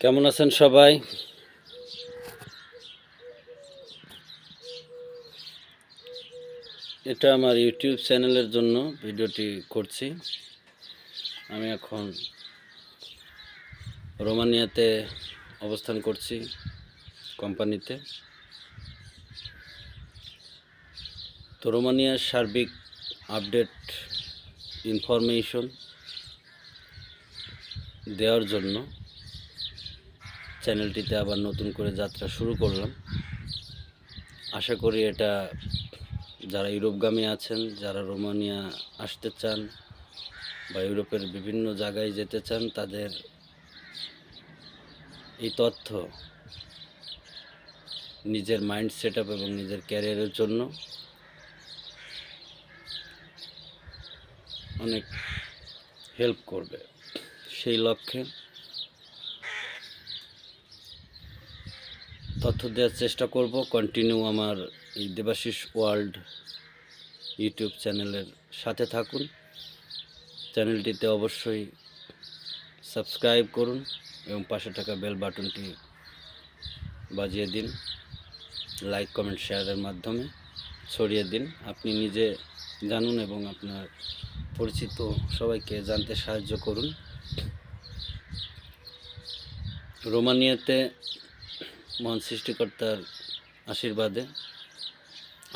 কেমন আছেন সবাই? এটা আমার ইউটিউব চ্যানেলের জন্য ভিডিওটি করছি। আমি এখন রোমানিয়াতে অবস্থান করছি কোম্পানিতে। তো রোমানিয়ার সার্বিক আপডেট ইনফরমেশন দেওয়ার জন্য চ্যানেলটিতে আবার নতুন করে যাত্রা শুরু করলাম। আশা করি এটা যারা ইউরোপগামী আছেন, যারা রোমানিয়া আসতে চান বা ইউরোপের বিভিন্ন জায়গায় যেতে চান, তাদের এই তথ্য নিজের মাইন্ড সেট আপ এবং নিজের ক্যারিয়ারের জন্য অনেক হেল্প করবে। সেই লক্ষ্যে তথ্য দেওয়ার চেষ্টা করব। কন্টিনিউ আমার এই দেবাশিস ওয়ার্ল্ড ইউটিউব চ্যানেলের সাথে থাকুন। চ্যানেলটিতে অবশ্যই সাবস্ক্রাইব করুন এবং পাশে থাকা বেল বাটনটি বাজিয়ে দিন। লাইক, কমেন্ট, শেয়ারের মাধ্যমে ছড়িয়ে দিন। আপনি নিজে জানুন এবং আপনার পরিচিত সবাইকে জানতে সাহায্য করুন। রোমানিয়াতে মহান সৃষ্টিকর্তার আশীর্বাদে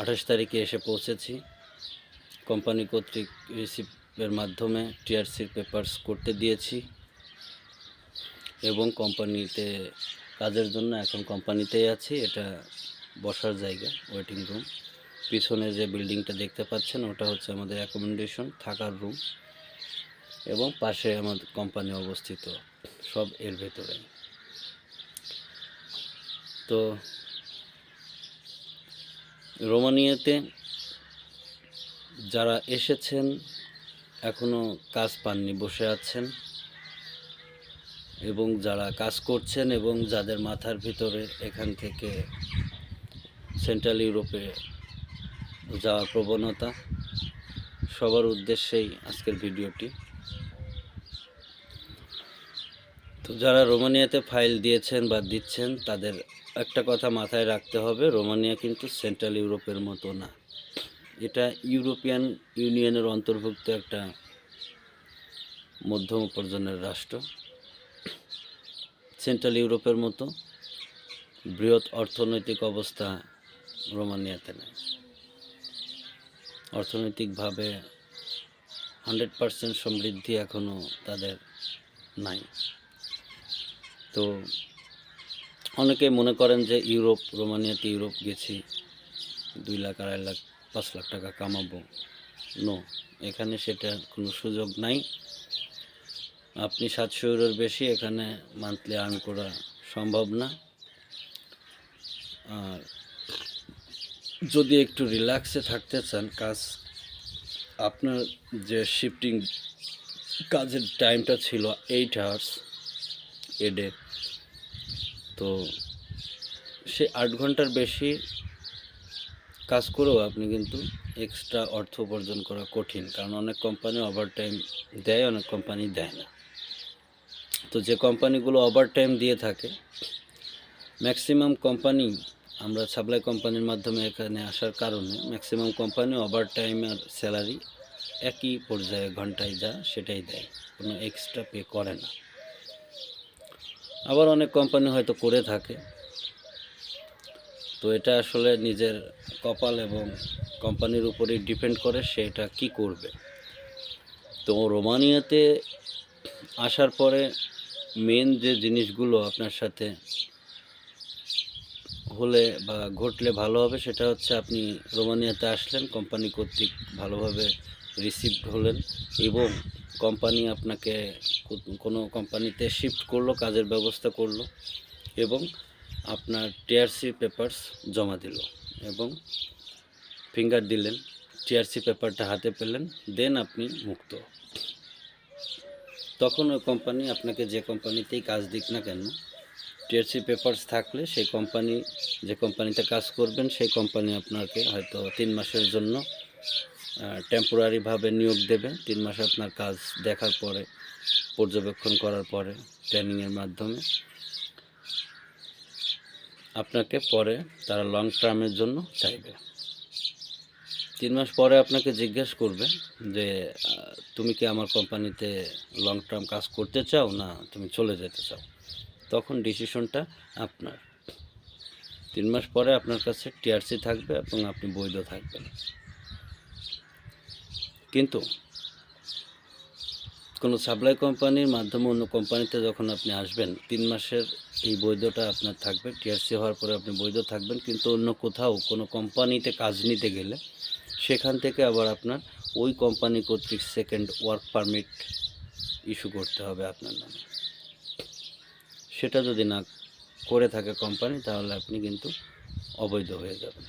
28 তারিখে এসে পৌঁছেছি। কোম্পানি কর্তৃক রিসিপ্টের মাধ্যমে টিআরসির পেপারস করতে দিয়েছি এবং কোম্পানিতে কাজের জন্য এখন কোম্পানিতেই আছি। এটা বসার জায়গা, ওয়েটিং রুম। পিছনে যে বিল্ডিংটা দেখতে পাচ্ছেন ওটা হচ্ছে আমাদের অ্যাকোমোডেশন, থাকার রুম, এবং পাশে আমাদের কোম্পানি অবস্থিত, সব এর ভেতরে। তো রোমানিয়াতে যারা এসেছেন এখনও কাজ পাননি, বসে আছেন, এবং যারা কাজ করছেন এবং যাদের মাথার ভিতরে এখান থেকে সেন্ট্রাল ইউরোপে যাওয়ার প্রবণতা, সবার উদ্দেশ্যেই আজকের ভিডিওটি। তো যারা রোমানিয়াতে ফাইল দিয়েছেন বা দিচ্ছেন তাদের একটা কথা মাথায় রাখতে হবে, রোমানিয়া কিন্তু সেন্ট্রাল ইউরোপের মতো না। এটা ইউরোপিয়ান ইউনিয়নের অন্তর্ভুক্ত একটা মধ্যম পর্যায়ের রাষ্ট্র। সেন্ট্রাল ইউরোপের মতো বৃহৎ অর্থনৈতিক অবস্থা রোমানিয়াতে নেই। অর্থনৈতিকভাবে 100% সমৃদ্ধি এখনও তাদের নাই। তো অনেকে মনে করেন যে রোমানিয়াতে ইউরোপ গেছি 2 লাখ, 2.5 লাখ, 5 লাখ টাকা কামাবো। নো, এখানে সেটা কোনো সুযোগ নাই। আপনি 700 ইউরোর বেশি এখানে মান্থলি আর্ন করা সম্ভব না। আর যদি একটু রিল্যাক্সে থাকতে চান, আপনার যে শিফটিং কাজের টাইমটা ছিল 8 আওয়ার্স এ ডে, তো সে 8 ঘন্টার বেশি কাজ করেও আপনি কিন্তু এক্সট্রা অর্থ উপার্জন করা কঠিন, কারণ অনেক কোম্পানি ওভারটাইম দেয়, অনেক কোম্পানি দেয় না। তো যে কোম্পানিগুলো ওভারটাইম দিয়ে থাকে, ম্যাক্সিমাম কোম্পানি, আমরা সাপ্লাই কোম্পানির মাধ্যমে এখানে আসার কারণে ম্যাক্সিমাম কোম্পানি ওভারটাইম আর স্যালারি একই পর্যায়ে ঘন্টায় যা সেটাই দেয়, কোনো এক্সট্রা পে করে না। আবার অনেক কোম্পানি হয়তো করে থাকে। তো এটা আসলে নিজের কপাল এবং কোম্পানির উপরেই ডিপেন্ড করে সেটা কি করবে। তো রোমানিয়াতে আসার পরে মেন যে জিনিসগুলো আপনার সাথে হলে বা ঘটলে ভালো হবে সেটা হচ্ছে, আপনি রোমানিয়াতে আসলেন, কোম্পানি কর্তৃক ভালোভাবে রিসিভড হলেন এবং কোম্পানি আপনাকে কোনো কোম্পানিতে শিফট করলো, কাজের ব্যবস্থা করলো এবং আপনার টিআরসি পেপারস জমা দিল এবং ফিঙ্গার দিলেন, টিআরসি পেপারটা হাতে পেলেন, দেন আপনি মুক্ত। তখন ওই কোম্পানি আপনাকে যে কোম্পানিতেই কাজ দিক না কেন, টিআরসি পেপারস থাকলে সেই কোম্পানি, যে কোম্পানিতে কাজ করবেন সেই কোম্পানি আপনাকে হয়তো 3 মাসের জন্য টেম্পোরারিভাবে নিয়োগ দেবে। 3 মাস আপনার কাজ দেখার পরে, পর্যবেক্ষণ করার পরে, ট্রেনিংয়ের মাধ্যমে আপনাকে পরে তারা লং টার্মের জন্য চাইবে। 3 মাস পরে আপনাকে জিজ্ঞেস করবে যে তুমি কি আমার কোম্পানিতে লং টার্ম কাজ করতে চাও, না তুমি চলে যেতে চাও? তখন ডিসিশনটা আপনার। 3 মাস পরে আপনার কাছে টিআরসি থাকবে এবং আপনি বৈধ থাকবেন। কিন্তু কোনো সাপ্লাই কোম্পানির মাধ্যমে অন্য কোম্পানিতে যখন আপনি আসবেন, 3 মাসের এই বৈধতা আপনার থাকবে। টিআরসি হওয়ার পরে আপনি বৈধ থাকবেন, কিন্তু অন্য কোথাও কোনো কোম্পানিতে কাজ নিতে গেলে সেখান থেকে আবার আপনার ওই কোম্পানি কর্তৃক সেকেন্ড ওয়ার্ক পারমিট ইস্যু করতে হবে আপনার নামে। সেটা যদি না করে থাকে কোম্পানি, তাহলে আপনি কিন্তু অবৈধ হয়ে যাবেন।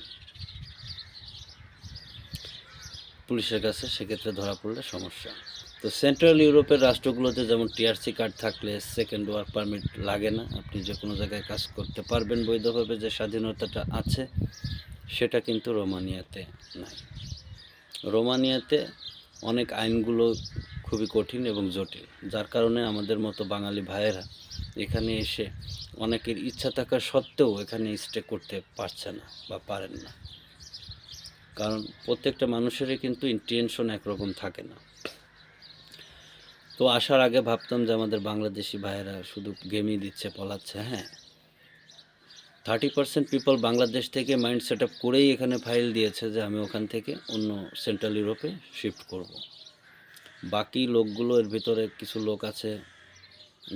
পুলিশের কাছে সেক্ষেত্রে ধরা পড়লে সমস্যা। তো সেন্ট্রাল ইউরোপের রাষ্ট্রগুলোতে যেমন টিআরসি কার্ড থাকলে সেকেন্ড ওয়ার্ক পারমিট লাগে না, আপনি যে কোনো জায়গায় কাজ করতে পারবেন বৈধভাবে, যে স্বাধীনতাটা আছে, সেটা কিন্তু রোমানিয়াতে নাই। রোমানিয়াতে অনেক আইনগুলো খুবই কঠিন এবং জটিল, যার কারণে আমাদের মতো বাঙালি ভাইয়েরা এখানে এসে অনেকের ইচ্ছা থাকা সত্ত্বেও এখানে স্টে করতে পারছে না বা পারেন না। কারণ প্রত্যেকটা মানুষেরই কিন্তু ইন্টেনশন একরকম থাকে না। তো আসার আগে ভাবতাম যে আমাদের বাংলাদেশি ভাইয়েরা শুধু গেমই দিচ্ছে, পলাচ্ছে। হ্যাঁ, 30% পিপল বাংলাদেশ থেকে মাইন্ড সেট আপ করেই এখানে ফাইল দিয়েছে যে আমি ওখান থেকে অন্য সেন্ট্রাল ইউরোপে শিফট করব। বাকি লোকগুলো, এর ভিতরে কিছু লোক আছে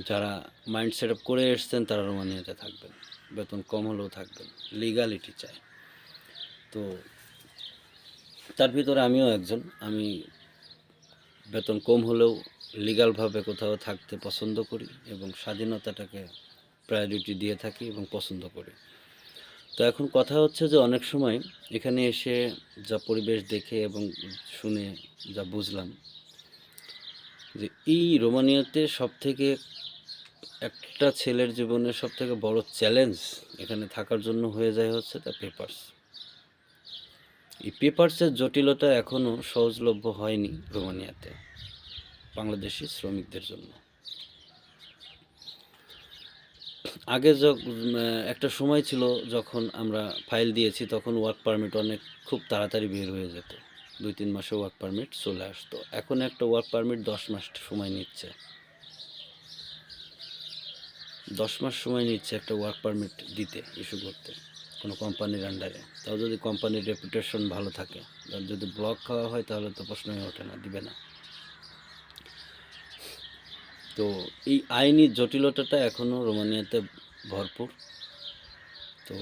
যারা মাইন্ড সেট আপ করে এসছেন, তারা রোমানিয়াতে থাকবেন, বেতন কম হলেও থাকবেন, লিগালিটি চাই। তো তার ভিতরে আমিও একজন। আমি বেতন কম হলেও লিগালভাবে কোথাও থাকতে পছন্দ করি এবং স্বাধীনতাটাকে প্রায়োরিটি দিয়ে থাকি এবং পছন্দ করি। তো এখন কথা হচ্ছে যে অনেক সময় এখানে এসে যা পরিবেশ দেখে এবং শুনে যা বুঝলাম, যে এই রোমানিয়াতে সবথেকে একটা ছেলের জীবনের সবথেকে বড় চ্যালেঞ্জ এখানে থাকার জন্য হয়ে যায় হচ্ছে তার পেপারস। এই পেপারসের জটিলতা এখনও সহজলভ্য হয়নি রোমানিয়াতে বাংলাদেশি শ্রমিকদের জন্য। আগে একটা সময় ছিল যখন আমরা ফাইল দিয়েছি, তখন ওয়ার্ক পারমিট খুব তাড়াতাড়ি বের হয়ে যেত, 2-3 মাসে ওয়ার্ক পারমিট চলে আসতো। এখন একটা ওয়ার্ক পারমিট 10 মাস সময় নিচ্ছে। 10 মাস সময় নিচ্ছে একটা ওয়ার্ক পারমিট দিতে, ইস্যু করতে কোনো কোম্পানির আন্ডারে। তাও যদি কোম্পানির রেপুটেশন ভালো থাকে। আর যদি ব্লক খাওয়া হয় তাহলে তো প্রশ্নই ওঠে না, দিবে না। তো এই আইনি জটিলতাটা এখনও রোমানিয়াতে ভরপুর। তো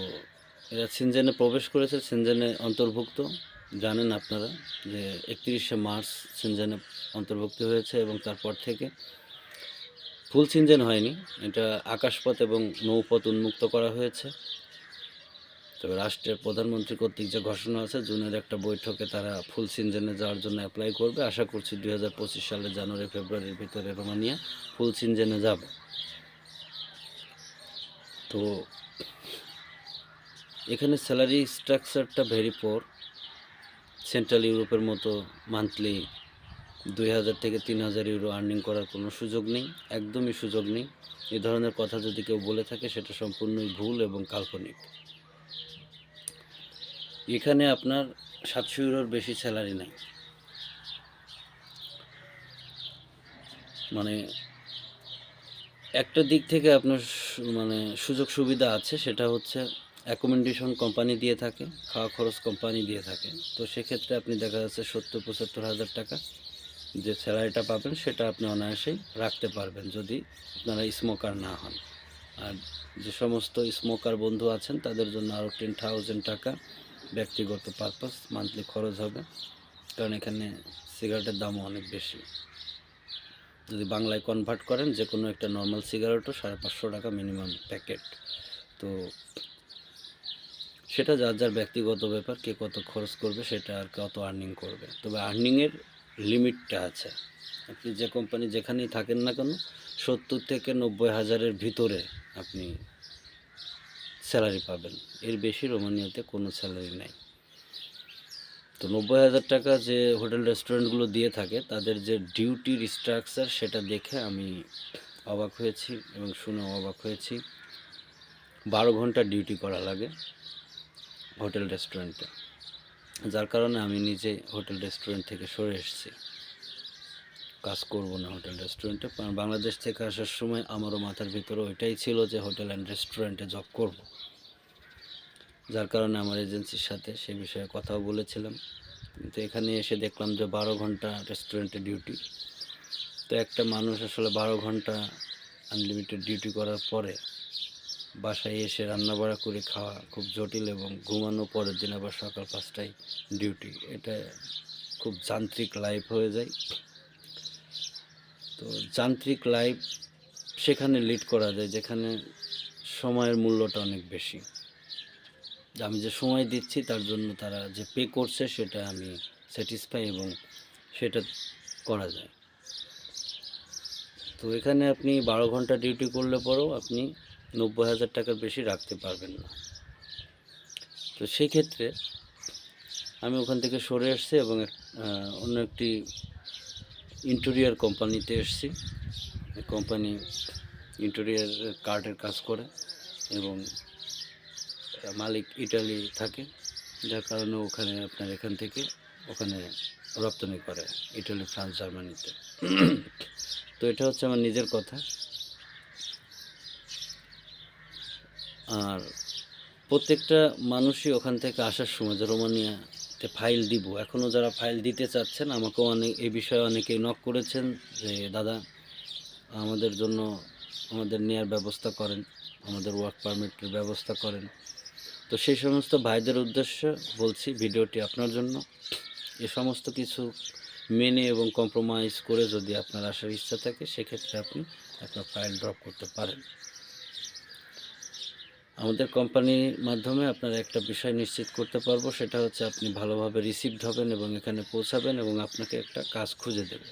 এরা সেনজেনে প্রবেশ করেছে, সেনজেনে অন্তর্ভুক্ত। জানেন আপনারা যে 31শে মার্চ সেনজেনে অন্তর্ভুক্ত হয়েছে এবং তারপর থেকে ফুল সেনজেন হয়নি, এটা আকাশপথ এবং নৌপথ উন্মুক্ত করা হয়েছে। তবে রাষ্ট্রের প্রধানমন্ত্রী কর্তৃক যে ঘোষণা আছে, জুনের একটা বৈঠকে তারা ফুল সেনজেনে যাওয়ার জন্য অ্যাপ্লাই করবে। আশা করছি 2025 সালের জানুয়ারি ফেব্রুয়ারির ভিতরে রোমানিয়া ফুল সেনজেনে যাবে। তো এখানে স্যালারি স্ট্রাকচারটা ভেরি পোর। সেন্ট্রাল ইউরোপের মতো মান্থলি 2000 থেকে 3000 ইউরো আর্নিং করার কোনো সুযোগ নেই, একদমই সুযোগ নেই। এ ধরনের কথা যদি কেউ বলে থাকে সেটা সম্পূর্ণই ভুল এবং কাল্পনিক। এখানে আপনার 700 ইউরোর বেশি স্যালারি নাই। মানে একটা দিক থেকে আপনার মানে সুযোগ সুবিধা আছে, সেটা হচ্ছে অ্যাকোমোডেশন কোম্পানি দিয়ে থাকে, খাওয়া খরচ কোম্পানি দিয়ে থাকে। তো সেক্ষেত্রে আপনি দেখা যাচ্ছে 70-75 হাজার টাকা যে স্যালারিটা পাবেন সেটা আপনি অনায়াসেই রাখতে পারবেন যদি আপনারা স্মোকার না হন। আর যে সমস্ত স্মোকার বন্ধু আছেন তাদের জন্য আরও 10,000 টাকা ব্যক্তিগত পারপাস মান্থলি খরচ হবে, কারণ এখানে সিগারেটের দামও অনেক বেশি। যদি বাংলায় কনভার্ট করেন, যে কোনো একটা নর্মাল সিগারেটও 550 টাকা মিনিমাম প্যাকেট। তো সেটা যার যার ব্যক্তিগত ব্যাপার, কে কত খরচ করবে সেটা আর কত আর্নিং করবে। তবে আর্নিংয়ের লিমিটটা আছে। আপনি যে কোম্পানি যেখানেই থাকেন না কেন, 70 থেকে 90 হাজারের ভিতরে আপনি স্যালারি পাবেন। এর বেশি রোমানিয়াতে কোনো স্যালারি নাই। তো 90,000 টাকা যে হোটেল রেস্টুরেন্টগুলো দিয়ে থাকে তাদের যে ডিউটির স্ট্রাকচার সেটা দেখে আমি অবাক হয়েছি এবং শুনেও অবাক হয়েছি। 12 ঘন্টা ডিউটি করা লাগে হোটেল রেস্টুরেন্টে, যার কারণে আমি নিজে হোটেল রেস্টুরেন্ট থেকে সরে এসেছি, কাজ করব না হোটেল রেস্টুরেন্টে। কারণ বাংলাদেশ থেকে আসার সময় আমারও মাথার ভিতরে ওইটাই ছিল যে হোটেল অ্যান্ড রেস্টুরেন্টে জব করব, যার কারণে আমার এজেন্সির সাথে সে বিষয়ে কথাও বলেছিলাম। কিন্তু এখানে এসে দেখলাম যে 12 ঘন্টা রেস্টুরেন্টে ডিউটি। তো একটা মানুষ আসলে 12 ঘন্টা আনলিমিটেড ডিউটি করার পরে বাসায় এসে রান্নাবাড়া করে খাওয়া খুব জটিল, এবং ঘুমানো পরের দিন আবার সকাল 5টায় ডিউটি, এটা খুব যান্ত্রিক লাইফ হয়ে যায়। তো যান্ত্রিক লাইফ সেখানে লিড করা যায় যেখানে সময়ের মূল্যটা অনেক বেশি। আমি যে সময় দিচ্ছি তার জন্য তারা যে পে করছে সেটা আমি স্যাটিসফাই এবং সেটা করা যায়। তো এখানে আপনি 12 ঘন্টা ডিউটি করলে পরেও আপনি 90,000 টাকার বেশি রাখতে পারবেন না। তো সেই ক্ষেত্রে আমি ওখান থেকে সরে এসেছি এবং অন্য একটি ইন্টেরিয়র কোম্পানিতে এসেছি। কোম্পানি ইন্টেরিয়র কার্ডের কাজ করে এবং মালিক ইটালি থাকে, যার কারণে ওখানে আপনার এখান থেকে ওখানে রপ্তানি করে ইটালি, ফ্রান্স, জার্মানিতে। তো এটা হচ্ছে আমার নিজের কথা। আর প্রত্যেকটা মানুষই ওখান থেকে আসার সময় যে রোমানিয়াতে ফাইল দিব, এখনও যারা ফাইল দিতে চাচ্ছেন, আমাকেও এই বিষয়ে অনেকেই নক করেছেন যে দাদা আমাদের জন্য আমাদের নেওয়ার ব্যবস্থা করেন, আমাদের ওয়ার্ক পারমিটের ব্যবস্থা করেন। তো সেই সমস্ত ভাইদের উদ্দেশ্যে বলছি ভিডিওটি আপনার জন্য। এ সমস্ত কিছু মেনে এবং কম্প্রোমাইজ করে যদি আপনার আসার ইচ্ছা থাকে সেক্ষেত্রে আপনি আপনার ফাইল ড্রপ করতে পারেন। আমাদের কোম্পানির মাধ্যমে আপনারা একটা বিষয় নিশ্চিত করতে পারবো, সেটা হচ্ছে আপনি ভালোভাবে রিসিভড হবেন এবং এখানে পৌঁছাবেন এবং আপনাকে একটা কাজ খুঁজে দেবে।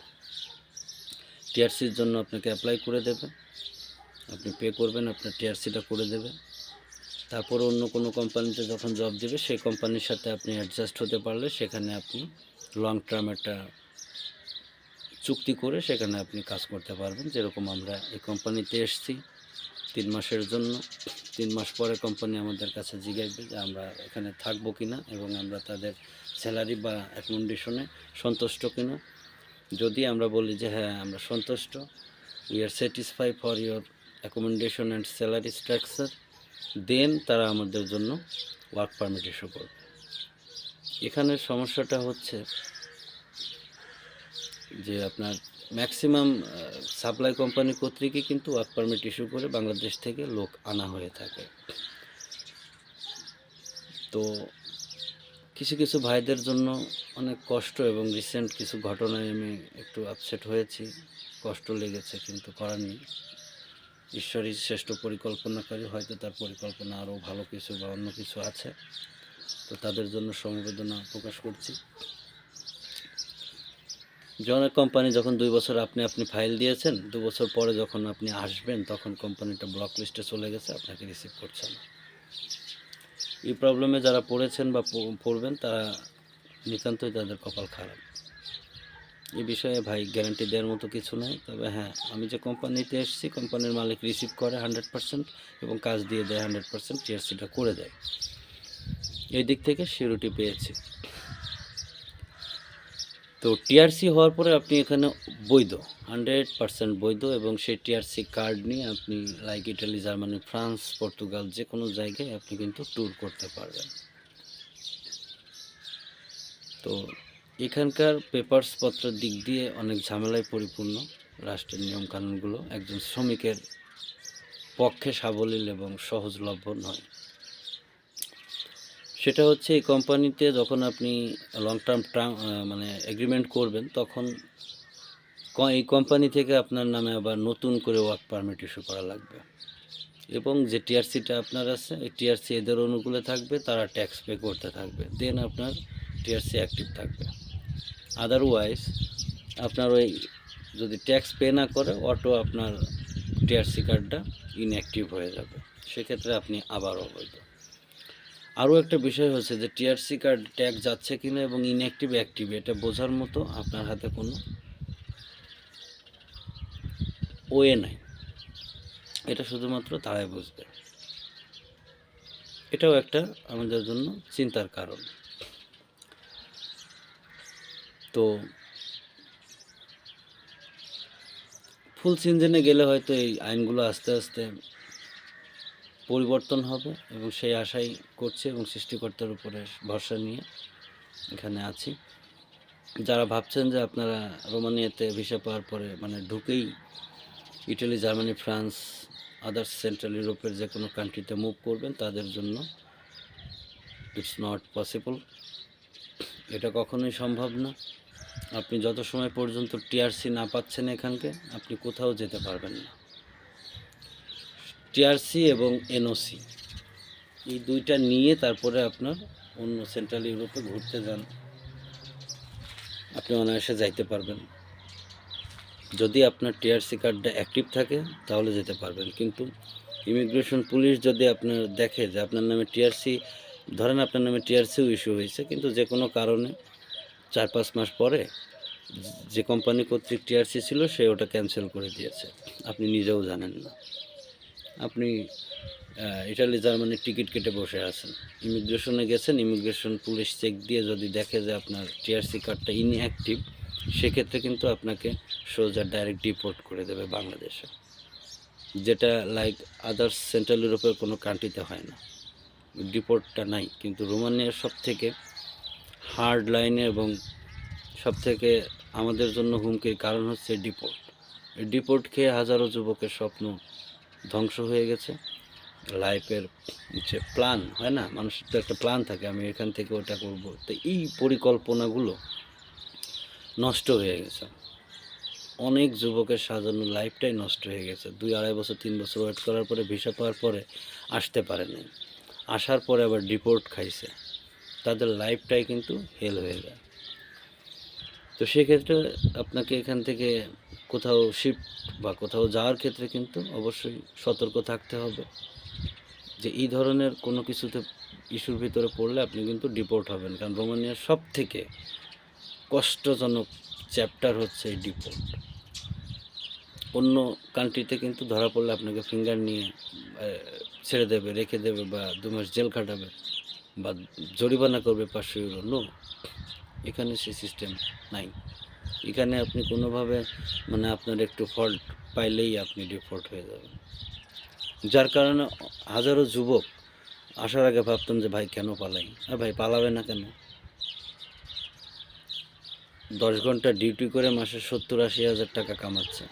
টিআরসির জন্য আপনাকে অ্যাপ্লাই করে দেবে, আপনি পে করবেন, আপনার টিআরসিটা করে দেবে। তারপর অন্য কোনো কোম্পানিতে যখন জব দেবে সেই কোম্পানির সাথে আপনি অ্যাডজাস্ট হতে পারলে সেখানে আপনি লং টার্ম একটা চুক্তি করে সেখানে আপনি কাজ করতে পারবেন। যেরকম আমরা এই কোম্পানিতে এসেছি 3 মাসের জন্য, 3 মাস পরে কোম্পানি আমাদের কাছে জিজ্ঞাসবে যে আমরা এখানে থাকবো কিনা এবং আমরা তাদের স্যালারি বা অ্যাকোমোডেশনে সন্তুষ্ট কিনা। যদি আমরা বলি যে হ্যাঁ আমরা সন্তুষ্ট, we are satisfy for your accommodation and salary structure, then তারা আমাদের জন্য ওয়ার্ক পারমিট ইস্যু করবে। এখানের সমস্যাটা হচ্ছে যে আপনার ম্যাক্সিমাম সাপ্লাই কোম্পানি কর্তৃকই কিন্তু ওয়ার্ক পারমিট ইস্যু করে বাংলাদেশ থেকে লোক আনা হয়ে থাকে। তো কিছু কিছু ভাইদের জন্য অনেক কষ্ট, এবং রিসেন্ট কিছু ঘটনায় আমি একটু আপসেট হয়েছি, কষ্ট লেগেছে, কিন্তু করার নেই। ঈশ্বরই শ্রেষ্ঠ পরিকল্পনাকারী, হয়তো তার পরিকল্পনা আরও ভালো কিছু বা অন্য কিছু আছে। তো তাদের জন্য সমবেদনা প্রকাশ করছি। অনেক কোম্পানি যখন 2 বছর আপনি ফাইল দিয়েছেন, 2 বছর পরে যখন আপনি আসবেন তখন কোম্পানিটা ব্লক লিস্টে চলে গেছে, আপনাকে রিসিভ করছে না। এই প্রবলেমে যারা পড়েছেন বা পড়বেন তারা নিতান্তই তাদের কপাল খারাপ। এই বিষয়ে ভাই গ্যারান্টি দেওয়ার মতো কিছু নেই। তবে হ্যাঁ, আমি যে কোম্পানিতে এসেছি কোম্পানির মালিক রিসিভ করে 100% এবং কাজ দিয়ে দেয় 100%, টিআরসিটা করে দেয়। এই দিক থেকে সিউরিটি পেয়েছি। তো টিআরসি হওয়ার পরে আপনি এখানে বৈধ, 100% বৈধ, এবং সেই টিআরসি কার্ড নিয়ে আপনি like Italy, Germany, France, Portugal যে কোনো জায়গায় আপনি কিন্তু ট্যুর করতে পারবেন। তো এখানকার পেপারসপত্রের দিক দিয়ে অনেক ঝামেলায় পরিপূর্ণ। রাষ্ট্রের নিয়মকানুনগুলো একজন শ্রমিকের পক্ষে সাবলীল এবং সহজলভ্য নয়। সেটা হচ্ছে এই কোম্পানিতে যখন আপনি লং টার্ম মানে এগ্রিমেন্ট করবেন তখন এই কোম্পানি থেকে আপনার নামে আবার নতুন করে ওয়ার্ক পারমিট ইস্যু করা লাগবে, এবং যে টিআরসিটা আপনার আছে এই টিআরসি এদের অনুকূলে থাকবে, তারা ট্যাক্স পে করতে থাকবে, দেন আপনার টিআরসি অ্যাক্টিভ থাকবে। আদারওয়াইজ আপনার ওই যদি ট্যাক্স পে না করে অটো আপনার টিআরসি কার্ডটা ইনঅ্যাক্টিভ হয়ে যাবে, সেক্ষেত্রে আপনি আবার অবৈধ। আরও একটা বিষয় হচ্ছে যে টিআরসি কার্ড ট্যাগ যাচ্ছে কিনা এবং ইনঅ্যাক্টিভ অ্যাক্টিভ এটা বোঝার মতো আপনার হাতে কোনো ওয়ে নাই, এটা শুধুমাত্র তারাই বুঝবে। এটাও একটা আমাদের জন্য চিন্তার কারণ। তো ফুল সিজনে গেলে হয়তো এই আইনগুলো আস্তে আস্তে পরিবর্তন হবে এবং সেই আশাই করছে এবং সৃষ্টিকর্তার উপরে ভরসা নিয়ে এখানে আছি। যারা ভাবছেন যে আপনারা রোমানিয়াতে ভিসা পাওয়ার পরে মানে ঢুকেই Italy, Germany, France, others central ইউরোপের যে কোনো কান্ট্রিতে মুভ করবেন, তাদের জন্য ইটস নট পসিবল। এটা কখনোই সম্ভব না। আপনি যত সময় পর্যন্ত টিআরসি না পাচ্ছেন এখানকে, আপনি কোথাও যেতে পারবেন না। টিআরসি এবং এনওসি এই দুইটা নিয়ে তারপরে আপনার অন্য সেন্ট্রাল ইউরোপে ঘুরতে যান, আপনি অনায়াসে যাইতে পারবেন। যদি আপনার টিআরসি কার্ডটা অ্যাক্টিভ থাকে তাহলে যেতে পারবেন, কিন্তু ইমিগ্রেশন পুলিশ যদি আপনার দেখে যে আপনার নামে টিআরসি, ধরেন আপনার নামে টিআরসিও ইস্যু হয়েছে, কিন্তু যে কোনো কারণে 4-5 মাস পরে যে কোম্পানি কর্তৃক টিআরসি ছিল সে ওটা ক্যান্সেল করে দিয়েছে, আপনি নিজেও জানেন না। আপনি ইটালি, জার্মানির টিকিট কেটে বসে আছেন, ইমিগ্রেশনে গেছেন, ইমিগ্রেশন পুলিশ চেক দিয়ে যদি দেখে যে আপনার টিআরসি কার্ডটা ইনঅ্যাক্টিভ, সেক্ষেত্রে কিন্তু আপনাকে সোজা ডাইরেক্ট ডিপোর্ট করে দেবে বাংলাদেশে, যেটা লাইক আদার্স সেন্ট্রাল ইউরোপের কোনো কান্ট্রিতে হয় না, ডিপোর্টটা নাই। কিন্তু রোমানিয়ার সব থেকে হার্ড লাইনে এবং সব থেকে আমাদের জন্য হুমকির কারণ হচ্ছে ডিপোর্ট। এই ডিপোর্ট খেয়ে হাজারো যুবকের স্বপ্ন ধ্বংস হয়ে গেছে। লাইফের যে প্ল্যান হয় না, মানুষের তো একটা প্ল্যান থাকে, আমি এখান থেকে ওটা করব, তো এই পরিকল্পনাগুলো নষ্ট হয়ে গেছে। অনেক যুবকের সাজানো লাইফটাই নষ্ট হয়ে গেছে। 2-2.5 বছর 3 বছর ওয়েট করার পরে ভিসা পাওয়ার পরে আসতে পারেনি, আসার পরে আবার ডিপোর্ট খাইছে, তাদের লাইফটাই কিন্তু হেল হয়ে যায়। তো সেক্ষেত্রে আপনাকে এখান থেকে কোথাও শিফট বা কোথাও যাওয়ার ক্ষেত্রে কিন্তু অবশ্যই সতর্ক থাকতে হবে যে এই ধরনের কোনো কিছুতে ইস্যুর ভিতরে পড়লে আপনি কিন্তু ডিপোর্ট হবেন। কারণ রোমানিয়ার সব থেকে কষ্টজনক চ্যাপ্টার হচ্ছে এই ডিপোর্ট। অন্য কান্ট্রিতে কিন্তু ধরা পড়লে আপনাকে ফিঙ্গার নিয়ে ছেড়ে দেবে, রেখে দেবে, বা 2 মাস জেল খাটাবে বা জরিমানা করবে 500 ইউরো। নো, এখানে সেই সিস্টেম নাই। এখানে আপনি কোনোভাবে মানে আপনার একটু ফল্ট পাইলেই আপনি ডিপোর্ট হয়ে যাবেন। যার কারণে হাজারো যুবক আসার আগে ভাবতাম যে ভাই কেন পালাই, আর ভাই পালাবে না কেন? 10 ঘন্টা ডিউটি করে মাসে 70-80 হাজার টাকা কামাচ্ছে।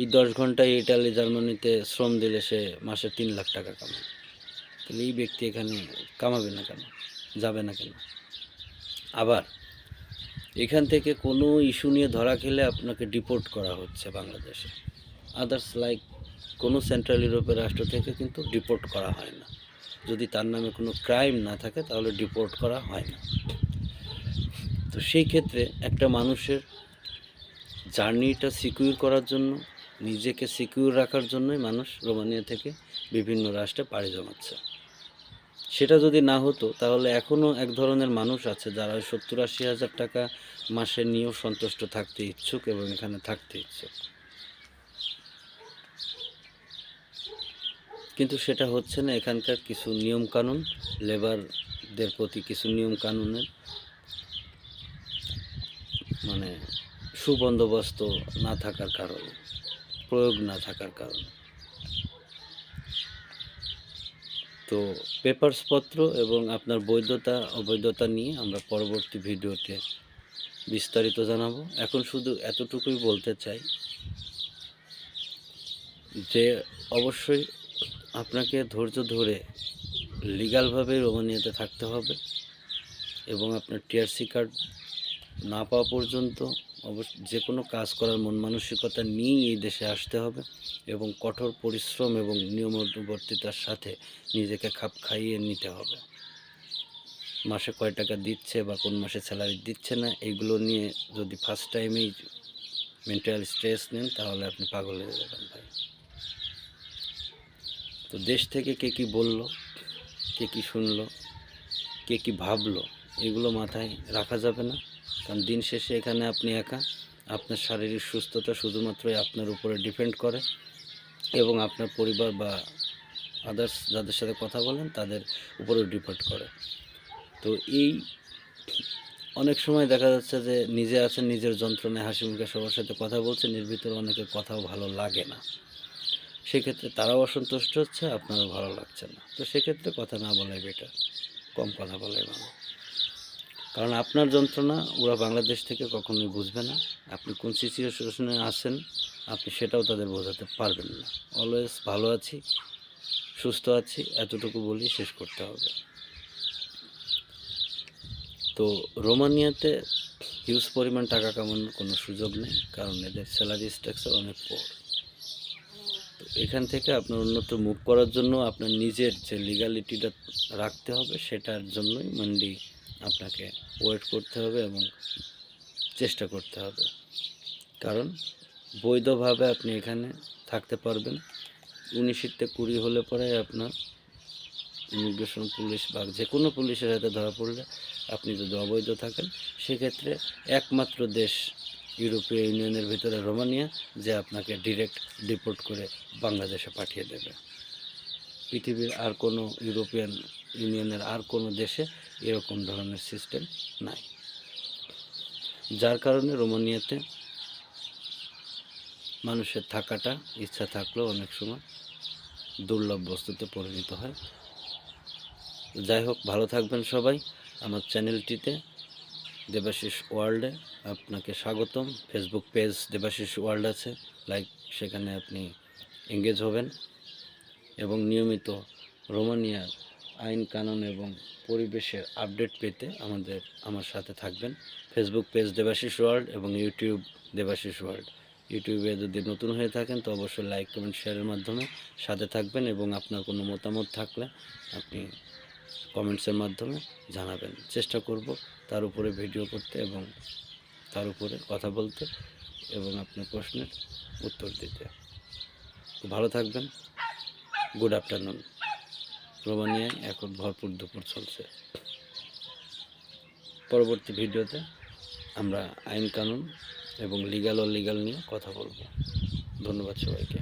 এই 10 ঘন্টায় ইটালি, জার্মানিতে শ্রম দিলে সে মাসে 3 লাখ টাকা কামায়। তাহলে এই ব্যক্তি এখানে কামাবে না কেন, যাবে না কেন? আবার এখান থেকে কোনো ইস্যু নিয়ে ধরা খেলে আপনাকে ডিপোর্ট করা হচ্ছে বাংলাদেশে। আদার্স লাইক কোনো সেন্ট্রাল ইউরোপের রাষ্ট্র থেকে কিন্তু ডিপোর্ট করা হয় না। যদি তার নামে কোনো ক্রাইম না থাকে তাহলে ডিপোর্ট করা হয় না। তো সেই ক্ষেত্রে একটা মানুষের জার্নিটা সিকিউর করার জন্য, নিজেকে সিকিউর রাখার জন্যই মানুষ রোমানিয়া থেকে বিভিন্ন রাষ্ট্রে পাড়ি জমাচ্ছে। সেটা যদি না হতো তাহলে এখনও এক ধরনের মানুষ আছে যারা 70-80 হাজার টাকা মাসে নিয়েও সন্তুষ্ট থাকতে ইচ্ছুক এবং এখানে থাকতে ইচ্ছুক, কিন্তু সেটা হচ্ছে না। এখানকার কিছু নিয়মকানুন, লেবারদের প্রতি কিছু নিয়মকানুনের মানে সুবন্দোবস্ত না থাকার কারণে, প্রয়োগ না থাকার কারণে। তো পেপারসপত্র এবং আপনার বৈধতা অবৈধতা নিয়ে আমরা পরবর্তী ভিডিওতে বিস্তারিত জানাবো। এখন শুধু এতটুকুই বলতে চাই যে অবশ্যই আপনাকে ধৈর্য ধরে লিগ্যালভাবে রোমানিয়াতে থাকতে হবে এবং আপনার টিআরসি কার্ড না পাওয়া পর্যন্ত যে কোনো কাজ করার মন মানসিকতা নিয়েই এই দেশে আসতে হবে এবং কঠোর পরিশ্রম এবং নিয়মানুবর্তিতার সাথে নিজেকে খাপ খাইয়ে নিতে হবে। মাসে কয় টাকা দিচ্ছে বা কোন মাসে স্যালারি দিচ্ছে না, এইগুলো নিয়ে যদি ফার্স্ট টাইমেই মেন্টাল স্ট্রেস নেন তাহলে আপনি পাগল হয়ে যাবেন ভাই। তো দেশ থেকে কে কী বলল কে কী শুনলো, কে কী ভাবলো, এগুলো মাথায় রাখা যাবে না। কারণ দিন শেষে এখানে আপনি একা, আপনার শারীরিক সুস্থতা শুধুমাত্রই আপনার উপরে ডিপেন্ড করে এবং আপনার পরিবার বা আদার্স যাদের সাথে কথা বলেন তাদের উপরেও ডিপেন্ড করে। তো এই অনেক সময় দেখা যাচ্ছে যে নিজে আছেন, নিজের যন্ত্রণায় হাসি মুখে সবার সাথে কথা বলছেন, এর ভিতরে অনেকের কথাও ভালো লাগে না। সেক্ষেত্রে তারাও অসন্তুষ্ট হচ্ছে, আপনারও ভালো লাগছে না। তো সেক্ষেত্রে কথা না বলাই বেটার, কম কথা বলাই ভালো। কারণ আপনার যন্ত্রণা ওরা বাংলাদেশ থেকে কখনোই বুঝবে না। আপনি কোন সিচুয়েশনে আছেন আপনি সেটাও তাদের বোঝাতে পারবেন না। অলওয়েজ ভালো আছি, সুস্থ আছি, এতটুকু বলেই শেষ করতে হবে। তো রোমানিয়াতে হিউজ পরিমাণ টাকা কামানোর কোনো সুযোগ নেই, কারণ এদের স্যালারি স্ট্রাকচার অনেক পোর। তো এখান থেকে আপনার অন্যত্র মুভ করার জন্য আপনার নিজের যে লিগালিটিটা রাখতে হবে সেটার জন্যই মেনলি আপনাকে ওয়েট করতে হবে এবং চেষ্টা করতে হবে। কারণ বৈধভাবে আপনি এখানে থাকতে পারবেন। 19-তে 20 হলে পরে আপনার ইমিগ্রেশন পুলিশ বা যে কোনো পুলিশের হাতে ধরা পড়লে আপনি যদি অবৈধ থাকেন সেক্ষেত্রে একমাত্র দেশ ইউরোপীয় ইউনিয়নের ভিতরে রোমানিয়া যে আপনাকে ডিরেক্ট ডিপোর্ট করে বাংলাদেশে পাঠিয়ে দেবে। পৃথিবীর আর কোনো ইউরোপিয়ান ইউনিয়নের আর কোনো দেশে এরকম ধরনের সিস্টেম নাই, যার কারণে রোমানিয়াতে মানুষের থাকাটা ইচ্ছা থাকলেও অনেক সময় দুর্লভ বস্তুতে পরিণত হয়। যাই হোক, ভালো থাকবেন সবাই। আমার চ্যানেলটিতে দেবাশিস ওয়ার্ল্ডে আপনাকে স্বাগতম। ফেসবুক পেজ দেবাশিস ওয়ার্ল্ড আছে, লাইক সেখানে আপনি এঙ্গেজ হবেন এবং নিয়মিত রোমানিয়ার আইন কানুন এবং পরিবেশের আপডেট পেতে আমার সাথে থাকবেন। ফেসবুক পেজ দেবাশিস ওয়ার্ল্ড এবং ইউটিউব দেবাশিস ওয়ার্ল্ড। ইউটিউবে যদি নতুন হয়ে থাকেন তো অবশ্যই লাইক কমেন্ট শেয়ারের মাধ্যমে সাথে থাকবেন এবং আপনার কোনো মতামত থাকলে আপনি কমেন্টসের মাধ্যমে জানাবেন। চেষ্টা করব তার উপরে ভিডিও করতে এবং তার উপরে কথা বলতে এবং আপনার প্রশ্নের উত্তর দিতে। ভালো থাকবেন। Good afternoon. রোমানিয়ায় এখন ভরপুর দুপুর চলছে। পরবর্তী ভিডিওতে আমরা আইন কানুন এবং লিগ্যাল নিয়ে কথা বলব। ধন্যবাদ সবাইকে।